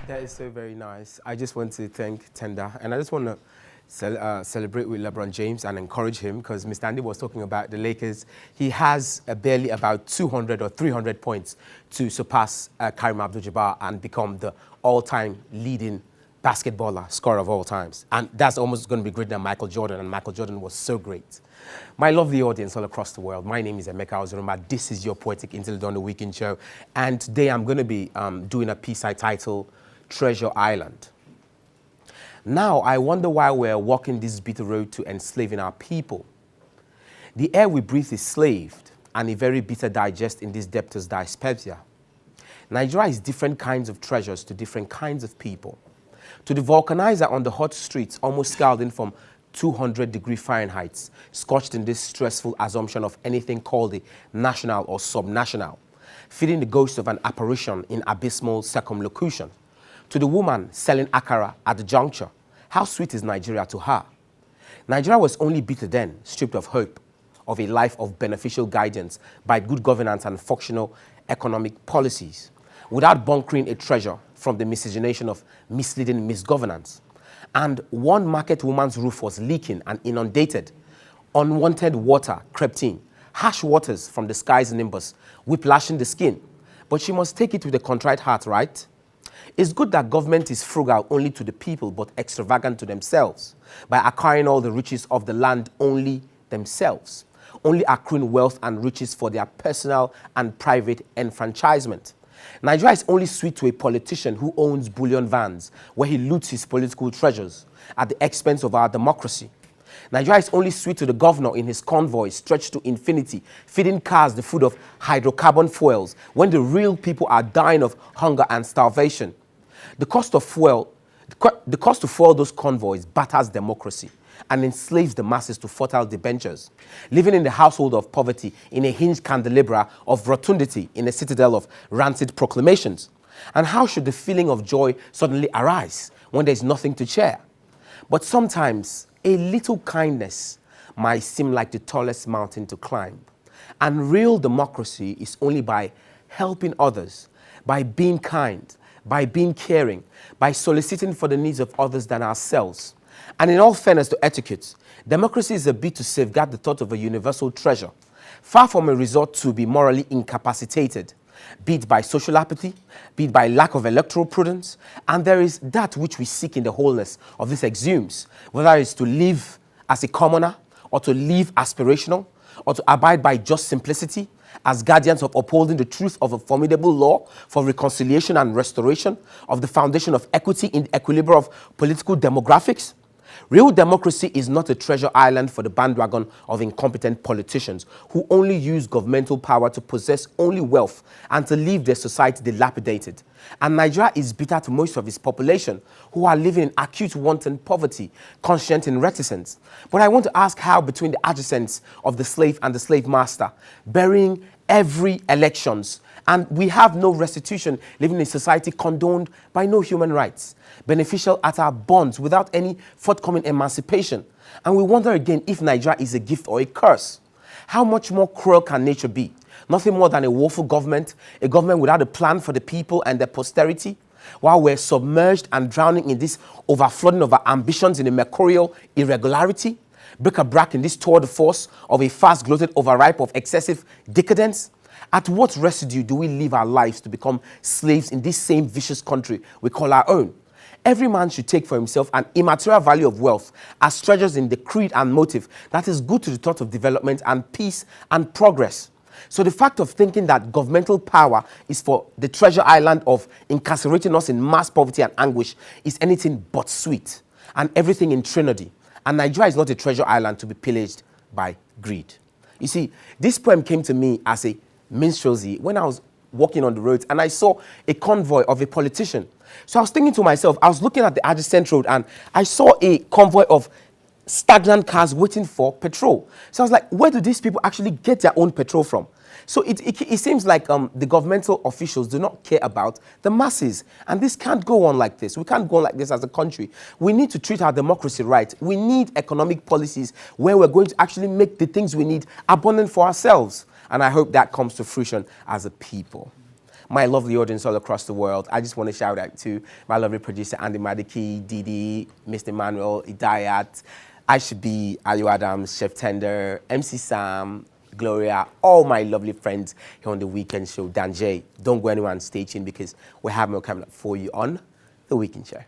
That is so very nice. I just want to thank Tenda, and I just want to celebrate with LeBron James and encourage him because Mr. Andy was talking about the Lakers. He has barely about 200 or 300 points to surpass Kareem Abdul-Jabbar and become the all-time leading basketballer, scorer of all times. And that's almost going to be greater than Michael Jordan, and Michael Jordan was so great. My lovely audience all across the world, my name is Emeka Ozurumba. This is your Poetic Interlude on the Weekend Show. And today I'm going to be doing a piece I title Treasure Island. Now, I wonder why we're walking this bitter road to enslaving our people. The air we breathe is slaved, and a very bitter digest in this debtor's dyspepsia. Nigeria is different kinds of treasures to different kinds of people. To the vulcanizer on the hot streets, almost scalding from 200-degree Fahrenheit, scorched in this stressful assumption of anything called a national or subnational, feeding the ghost of an apparition in abysmal circumlocution. To the woman selling akara at the juncture, how sweet is Nigeria to her? Nigeria was only bitter then, stripped of hope, of a life of beneficial guidance by good governance and functional economic policies, without bunkering a treasure from the miscegenation of misleading misgovernance. And one market woman's roof was leaking and inundated. Unwanted water crept in, harsh waters from the sky's nimbus, whiplashing the skin. But she must take it with a contrite heart, right? It's good that government is frugal only to the people, but extravagant to themselves, by acquiring all the riches of the land only themselves, only accruing wealth and riches for their personal and private enfranchisement. Nigeria is only sweet to a politician who owns bullion vans, where he loots his political treasures at the expense of our democracy. Nigeria is only sweet to the governor in his convoys stretched to infinity, feeding cars the food of hydrocarbon fuels, when the real people are dying of hunger and starvation. The cost to fuel those convoys batters democracy and enslaves the masses to fertile debentures, living in the household of poverty in a hinged candelabra of rotundity in a citadel of rancid proclamations. And how should the feeling of joy suddenly arise when there is nothing to share? But sometimes a little kindness might seem like the tallest mountain to climb. And real democracy is only by helping others, by being kind, by being caring, by soliciting for the needs of others than ourselves. And in all fairness to etiquette, democracy is a bid to safeguard the thought of a universal treasure, far from a resort to be morally incapacitated, be it by social apathy, be it by lack of electoral prudence. And there is that which we seek in the wholeness of this exhumes, whether it's to live as a commoner, or to live aspirational, or to abide by just simplicity, as guardians of upholding the truth of a formidable law for reconciliation and restoration of the foundation of equity in the equilibrium of political demographics. Real democracy is not a treasure island for the bandwagon of incompetent politicians who only use governmental power to possess only wealth and to leave their society dilapidated. And Nigeria is bitter to most of its population who are living in acute want and poverty, conscient in reticence. But I want to ask how between the adjacents of the slave and the slave master, burying every elections, and we have no restitution, living in a society condoned by no human rights, beneficial at our bonds without any forthcoming emancipation. And we wonder again if Nigeria is a gift or a curse. How much more cruel can nature be? Nothing more than a woeful government, a government without a plan for the people and their posterity, while we're submerged and drowning in this overflowing of our ambitions in a mercurial irregularity, bric-a-brac in this tour de force of a fast-gloated overripe of excessive decadence. At what residue do we live our lives to become slaves in this same vicious country we call our own? Every man should take for himself an immaterial value of wealth as treasures in the creed and motive that is good to the thought of development and peace and progress. So the fact of thinking that governmental power is for the treasure island of incarcerating us in mass poverty and anguish is anything but sweet, and everything in Trinity. And Nigeria is not a treasure island to be pillaged by greed. You see, this poem came to me as a minstrelsy when I was walking on the roads and I saw a convoy of a politician. So I was thinking to myself, I was looking at the adjacent road and I saw a convoy of stagnant cars waiting for petrol. So I was like, where do these people actually get their own petrol from? So it seems like the governmental officials do not care about the masses. And this can't go on like this. We can't go on like this as a country. We need to treat our democracy right. We need economic policies where we're going to actually make the things we need abundant for ourselves. And I hope that comes to fruition as a people. my lovely audience all across the world. I just want to shout out to my lovely producer, Andy Madiki, Didi, Mr. Emmanuel, Idayat, Aishabi, Ayo Adams, Chef Tender, MC Sam, Gloria, all my lovely friends here on the Weekend Show. Dan J, don't go anywhere, stay tuned because we have more coming up for you on the Weekend Show.